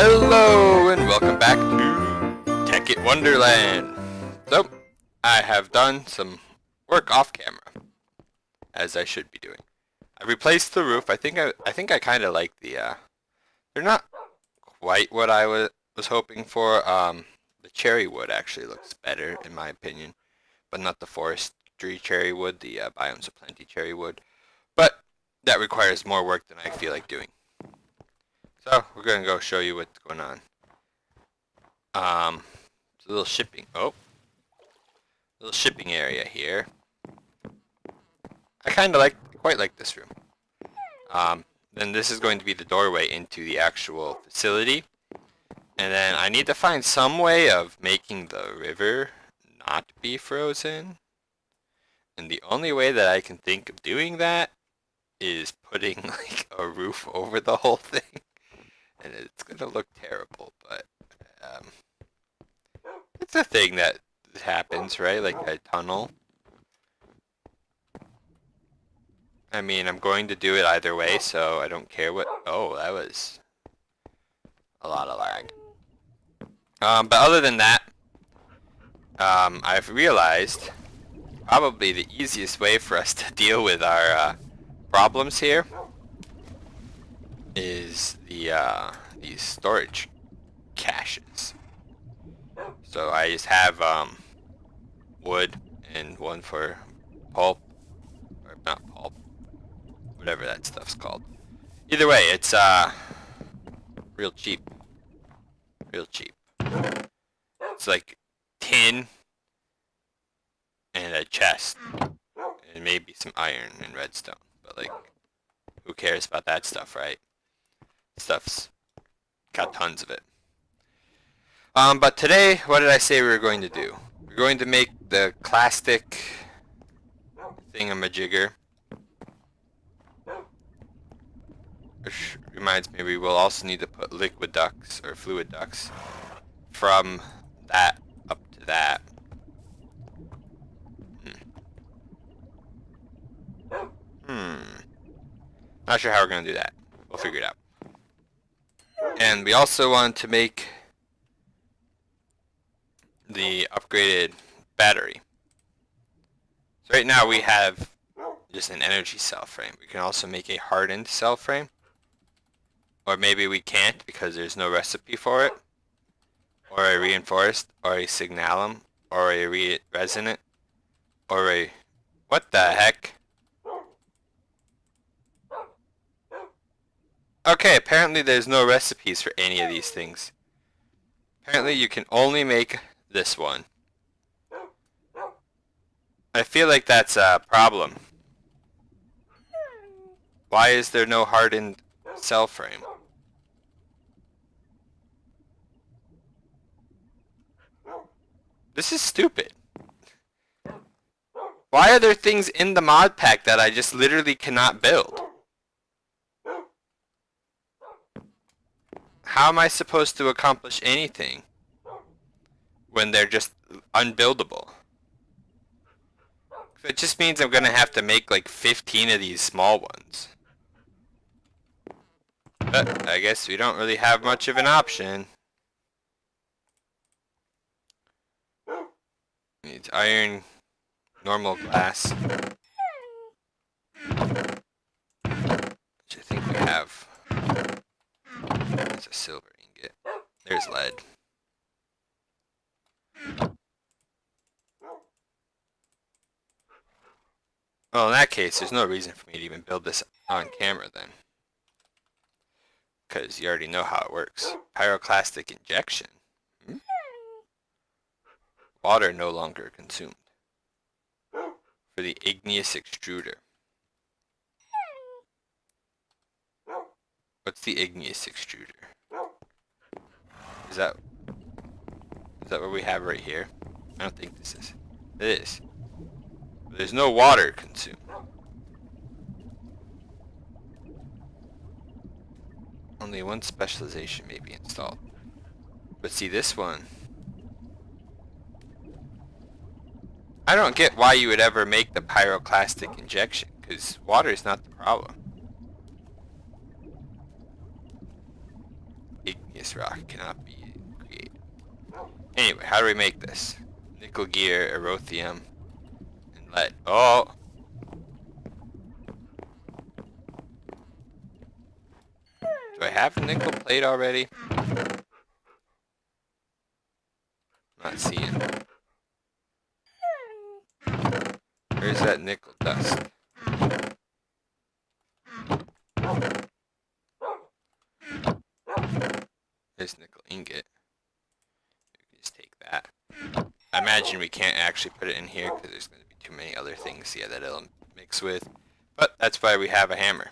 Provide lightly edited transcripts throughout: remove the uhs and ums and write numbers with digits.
Hello and welcome back to Tekkit Wonderland. So, I have done some work off camera, as I should be doing. I replaced the roof. I think I kind of like the. They're not quite what I was hoping for. The cherry wood actually looks better in my opinion, but not the forestry cherry wood, the Biomes of Plenty cherry wood. But that requires more work than I feel like doing. So we're gonna go show you what's going on. It's a little shipping. Oh, little shipping area here. I quite like this room. Then this is going to be the doorway into the actual facility, and then I need to find some way of making the river not be frozen. And the only way that I can think of doing that is putting like a roof over the whole thing. And it's gonna look terrible, but it's a thing that happens, right? Like a tunnel. I mean, I'm going to do it either way, so I don't care what. Oh, that was a lot of lag. But other than that, I've realized probably the easiest way for us to deal with our problems here is these storage caches. So I just have wood and one for pulp, or not pulp, whatever that stuff's called. Either way, it's real cheap. Real cheap. It's like tin and a chest and maybe some iron and redstone, but like who cares about that stuff, right? Stuff's got tons of it. But today, what did I say we were going to do? We're going to make the classic thingamajigger. Which reminds me, we will also need to put liquid ducts, or fluid ducts, from that up to that. Not sure how we're going to do that. We'll figure it out. And we also want to make the upgraded battery. So right now we have just an energy cell frame. We can also make a hardened cell frame. Or maybe we can't because there's no recipe for it. Or a reinforced, or a signalum, or a resonant, or a... What the heck? Okay, apparently there's no recipes for any of these things. Apparently you can only make this one. I feel like that's a problem. Why is there no hardened cell frame? This is stupid. Why are there things in the mod pack that I just literally cannot build? How am I supposed to accomplish anything when they're just unbuildable? It just means I'm gonna have to make like 15 of these small ones. But I guess we don't really have much of an option. Needs iron, normal glass. Which I think we have. It's a silver ingot. There's lead. Well, in that case, there's no reason for me to even build this on camera then. Because you already know how it works. Pyroclastic injection. Water no longer consumed. For the igneous extruder. What's the igneous extruder? Is that what we have right here? I don't think this is. It is. But there's no water consumed. Only one specialization may be installed. But see this one. I don't get why you would ever make the pyroclastic injection, because water is not the problem. igneous rock cannot be created. Anyway, how do we make this? Nickel gear, erothium, and lead. Oh! Do I have a nickel plate already? I'm not seeing. Where's that nickel dust? There's nickel ingot. We can just take that. I imagine we can't actually put it in here because there's going to be too many other things here that it'll mix with. But that's why we have a hammer.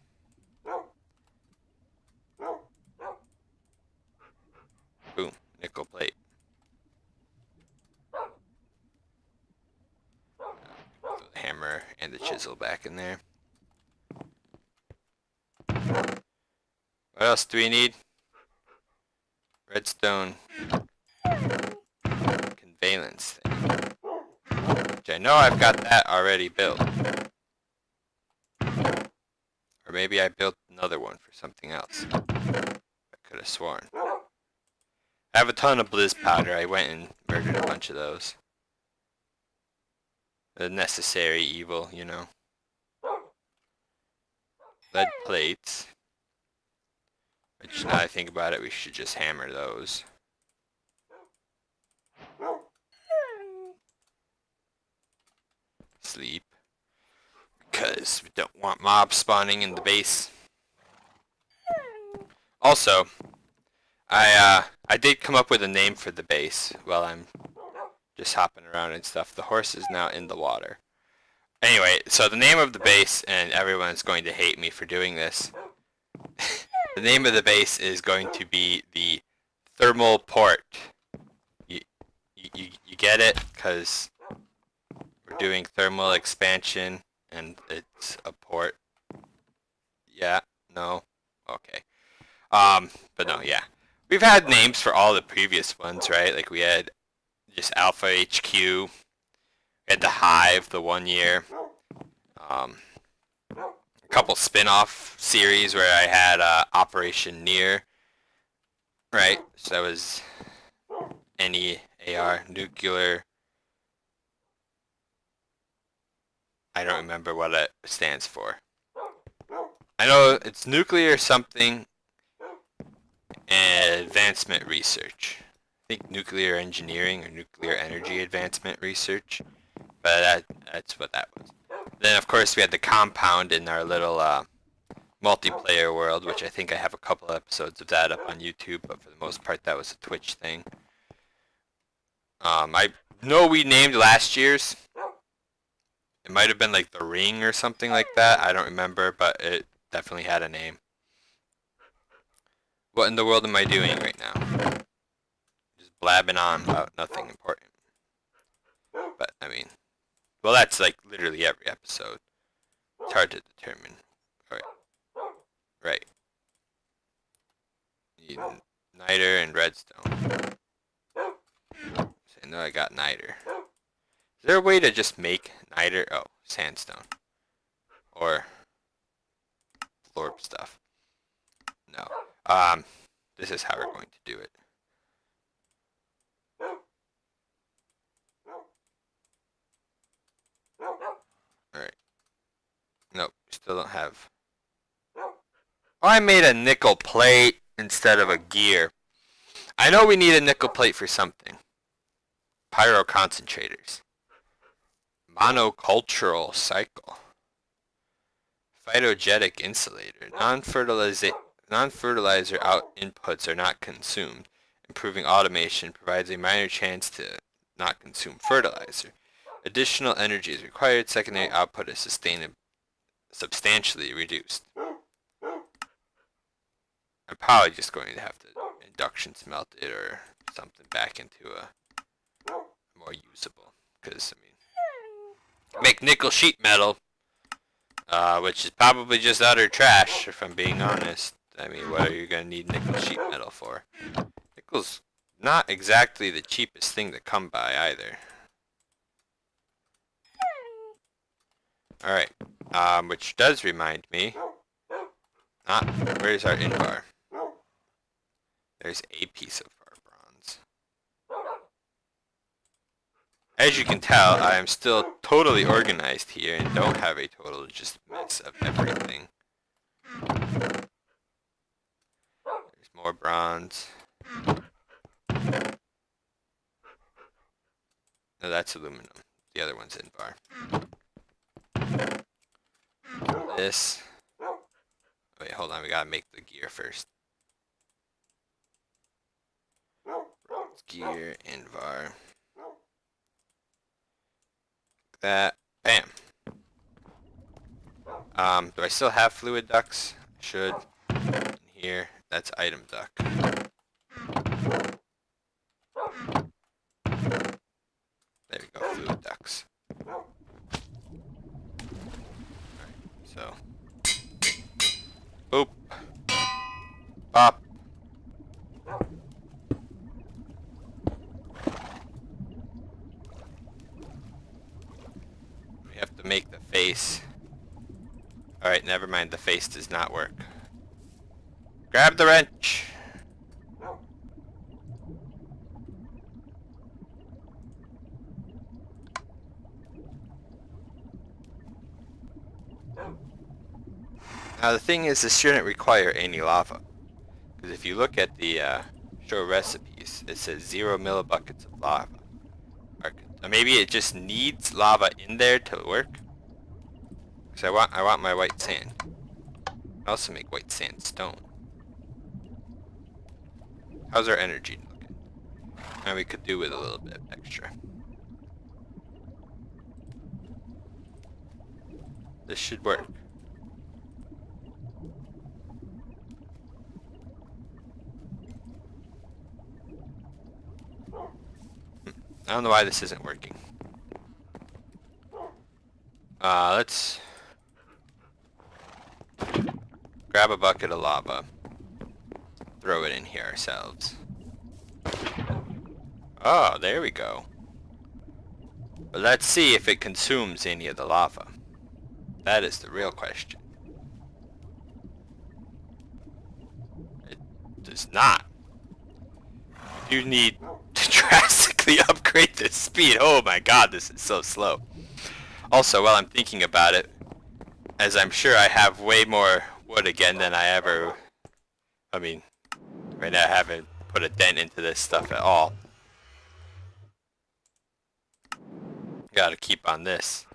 Boom, nickel plate. Throw the hammer and the chisel back in there. What else do we need? Redstone conveyance thing. Which I know I've got that already built. Or maybe I built another one for something else. I could have sworn. I have a ton of blizz powder. I went and murdered a bunch of those. The necessary evil, you know. Lead plates. Which, now that I think about it, we should just hammer those. Sleep. Because we don't want mobs spawning in the base. Also, I did come up with a name for the base while I'm just hopping around and stuff. The horse is now in the water. Anyway, so the name of the base, and everyone's going to hate me for doing this. The name of the base is going to be the Thermal Port. You get it? Because we're doing thermal expansion, and it's a port. Yeah? No? Okay. But no, yeah. We've had names for all the previous ones, right? Like we had just Alpha HQ. We had the Hive the 1 year. A couple spin-off series where I had Operation Near. Right? So that was NEAR, nuclear. I don't remember what it stands for. I know it's nuclear something and advancement research. I think nuclear engineering or nuclear energy advancement research. But that's what that was. Then of course we had the compound in our little multiplayer world, which I think I have a couple episodes of that up on YouTube, but for the most part that was a Twitch thing. I know we named last year's. It might have been like the Ring or something like that. I don't remember, but it definitely had a name. What in the world am I doing right now? Just blabbing on about nothing important. But, I mean, well, that's like literally every episode. It's hard to determine. Alright. Right. Need niter and redstone. So I know I got niter. Is there a way to just make niter? Oh, sandstone. Or florp stuff. No. This is how we're going to do it. Alright. Nope, still don't have. Oh, I made a nickel plate instead of a gear. I know we need a nickel plate for something. Pyro concentrators. Monocultural cycle. Phytogenic insulator. Non-fertilizer out inputs are not consumed. Improving automation provides a minor chance to not consume fertilizer. Additional energy is required. Secondary output is substantially reduced. I'm probably just going to have to induction smelt it or something back into a more usable. Because, I mean, make nickel sheet metal, which is probably just utter trash, if I'm being honest. I mean, what are you going to need nickel sheet metal for? Nickel's not exactly the cheapest thing to come by either. Alright, which does remind me, where's our invar? There's a piece of our bronze. As you can tell, I am still totally organized here and don't have a total just mess of everything. There's more bronze. No, that's aluminum. The other one's in bar. This. Wait, hold on. We gotta make the gear first. Bronze gear, Invar. That. Bam. Do I still have fluid ducts? I should. In here. That's item duct. There we go, fluid ducts. Alright, so. Boop. Bop. We have to make the face. Alright, never mind, the face does not work. Grab the wrench! Now the thing is, this shouldn't require any lava. Because if you look at the show recipes, it says 0 millibuckets of lava. Or maybe it just needs lava in there to work. Because I want my white sand. I also make white sandstone. How's our energy looking? And we could do with a little bit extra. This should work. I don't know why this isn't working. Let's grab a bucket of lava. Throw it in here ourselves. Oh, there we go. But let's see if it consumes any of the lava. That is the real question. It does not. You need to drastically upgrade this speed. Oh my god, this is so slow. Also, while I'm thinking about it, as I'm sure I have way more wood again than I ever... I mean, right now I haven't put a dent into this stuff at all. Gotta keep on this.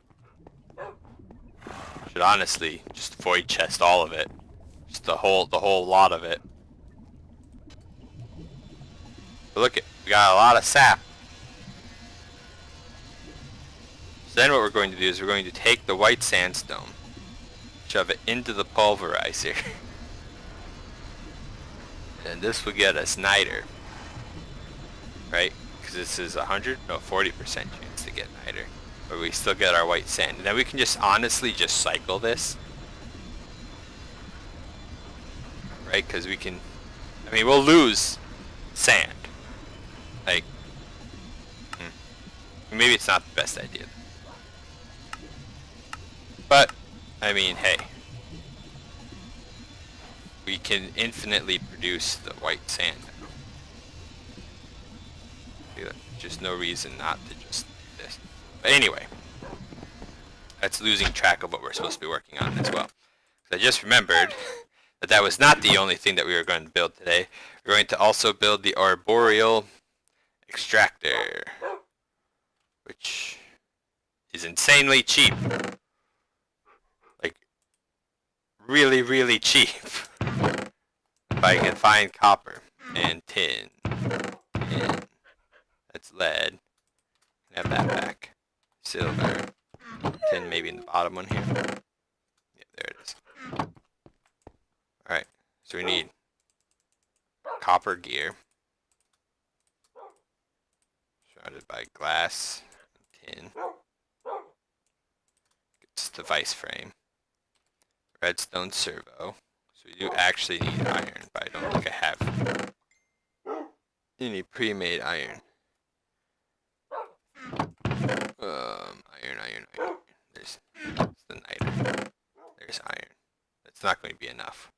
Should honestly just void chest all of it. Just the whole lot of it. But look, we got a lot of sap. So then what we're going to do is we're going to take the white sandstone, shove it into the pulverizer, and this will get us niter, right? Because this is 40% chance to get niter, but we still get our white sand. And then we can just honestly just cycle this, right? Because we can, I mean, we'll lose sand. Like, maybe it's not the best idea. But, I mean, hey. We can infinitely produce the white sand. Just no reason not to just do this. But anyway. That's losing track of what we're supposed to be working on as well. So I just remembered that that was not the only thing that we were going to build today. We're going to also build the arboreal extractor, which is insanely cheap. Like, really, really cheap. If I can find copper and tin, that's lead. Have that back. Silver, tin maybe in the bottom one here. Yeah, there it is. Alright, so we need copper gear. Surrounded by glass and tin. It's the vice frame. Redstone servo. So we do actually need iron, but I don't think I have any pre-made iron. Iron. There's the niter. There's iron. That's not going to be enough.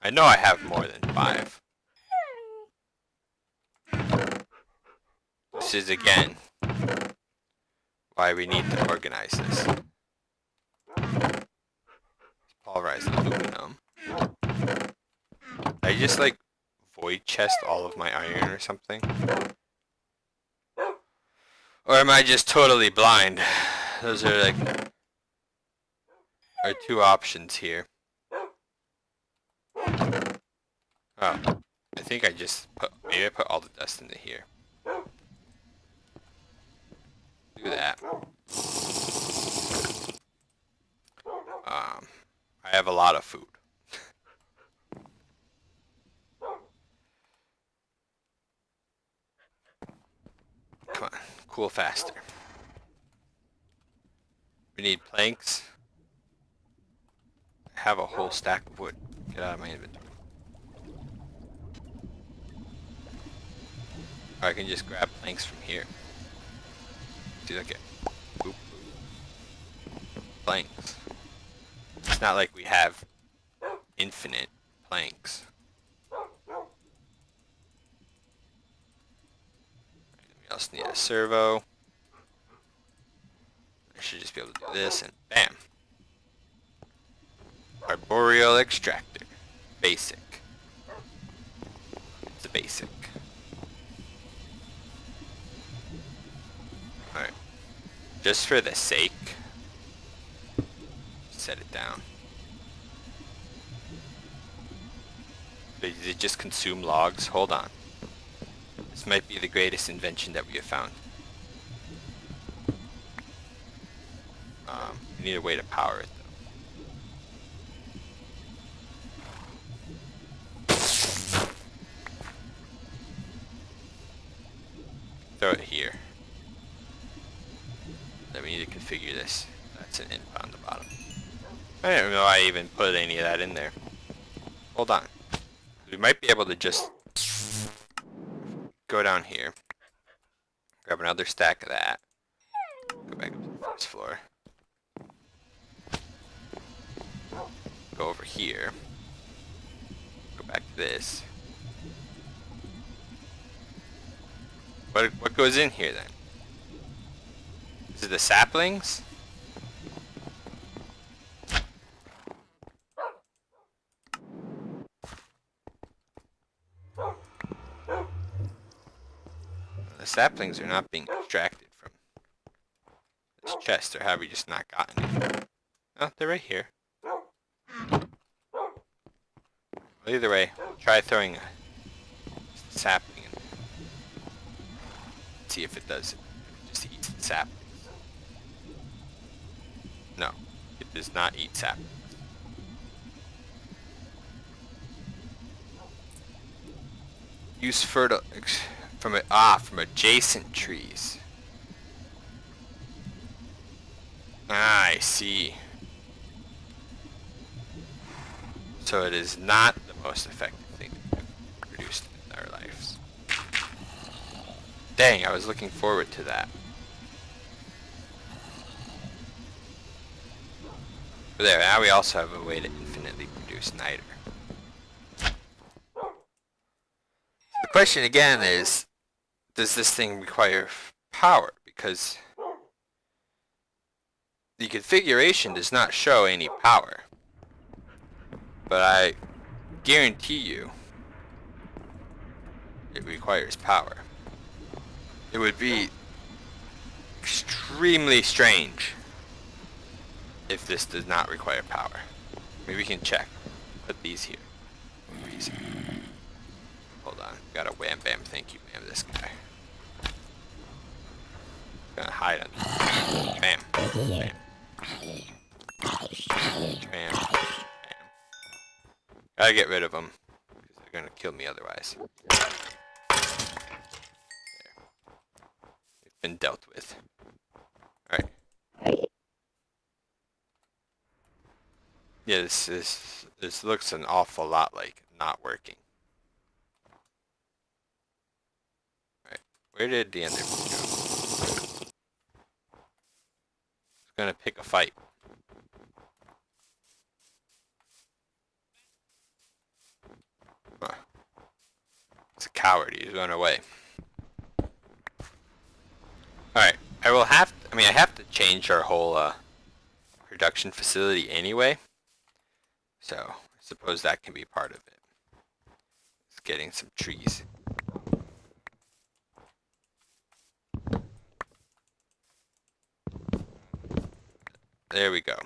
I know I have more than 5. This is again why we need to organize this. Pulverized aluminum. I just like void chest all of my iron or something? Or am I just totally blind? Those are like our 2 options here. Oh, I think I just maybe I put all the dust into here. Do that. I have a lot of food. Come on, cool faster. We need planks. I have a whole stack of wood. Get out of my inventory. Or I can just grab planks from here. See, look at boop, boop. Planks. It's not like we have infinite planks. We also need a servo. I should just be able to do this and bam. Arboreal extractor. Basic. It's a basic. Alright. Just for the sake, set it down. Did it just consume logs? Hold on. This might be the greatest invention that we have found. We need a way to power it though. Throw it here. Then we need to configure this. That's an input on the bottom. I didn't know I even put any of that in there. Hold on. We might be able to just go down here. Grab another stack of that. Go back up to the first floor. Go over here. Go back to this. What goes in here then? Is it the saplings? The saplings are not being extracted from this chest, or have we just not gotten it? Oh, they're right here. Well, either way, try throwing a sapling in. See if it does it. If it just eats the saplings. No, it does not eat saplings. Use fertile from adjacent trees. Ah, I see. So it is not the most effective thing that we've produced in our lives. Dang, I was looking forward to that. But there, now we also have a way to infinitely produce niter. The question again is, does this thing require power? Because the configuration does not show any power. But I guarantee you it requires power. It would be extremely strange if this does not require power. Maybe we can check. Put these here. Hold on. Got a wham bam thank you ma'am this guy. Gonna hide on. Bam. Bam. Bam. Bam. Gotta get rid of them, because they're gonna kill me otherwise. There. They've been dealt with. Alright. Yeah, this looks an awful lot like not working. Alright, where did the Enderman go? It's gonna pick a fight. He's a coward. He's run away. Alright. I have to change our whole production facility anyway. So, I suppose that can be part of it. It's getting some trees. There we go.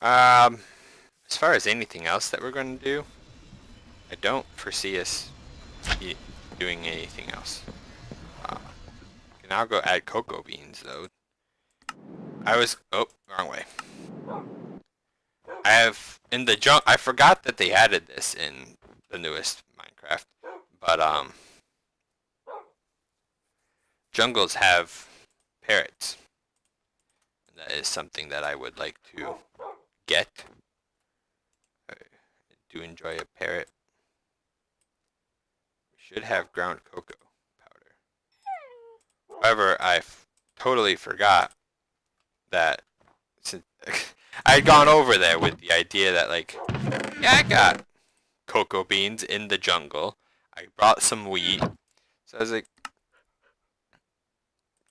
As far as anything else that we're going to do, I don't foresee us doing anything else. Can now go add cocoa beans though. Wrong way. I forgot that they added this in the newest Minecraft, but jungles have parrots. And that is something that I would like to get. I do enjoy a parrot. We should have ground cocoa powder. However, I totally forgot that I had gone over there with the idea that, like, yeah, I got cocoa beans in the jungle. I brought some wheat. So I was like,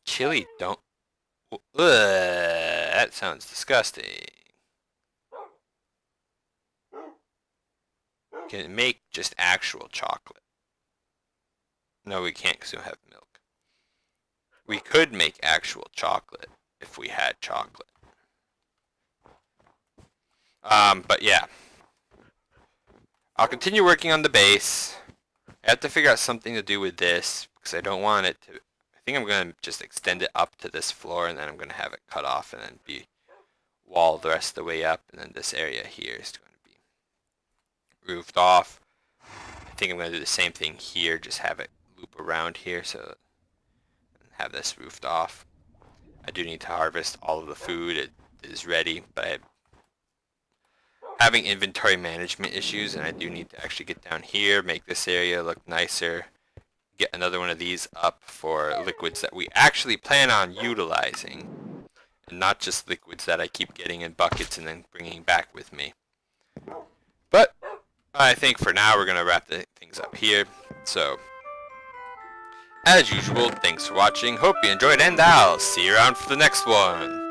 chili don't... Ugh, that sounds disgusting. Can it make just actual chocolate? No, we can't because we don't have milk. We could make actual chocolate if we had chocolate. But yeah. I'll continue working on the base. I have to figure out something to do with this because I don't want it to... I think I'm going to just extend it up to this floor and then I'm going to have it cut off and then be walled the rest of the way up, and then this area here is going to be roofed off. I think I'm going to do the same thing here, just have it loop around here so have this roofed off. I do need to harvest all of the food. It is ready, but I'm having inventory management issues, and I do need to actually get down here, make this area look nicer, get another one of these up for liquids that we actually plan on utilizing, and not just liquids that I keep getting in buckets and then bringing back with me. But I think for now we're going to wrap the things up here. So, as usual, thanks for watching, hope you enjoyed, and I'll see you around for the next one.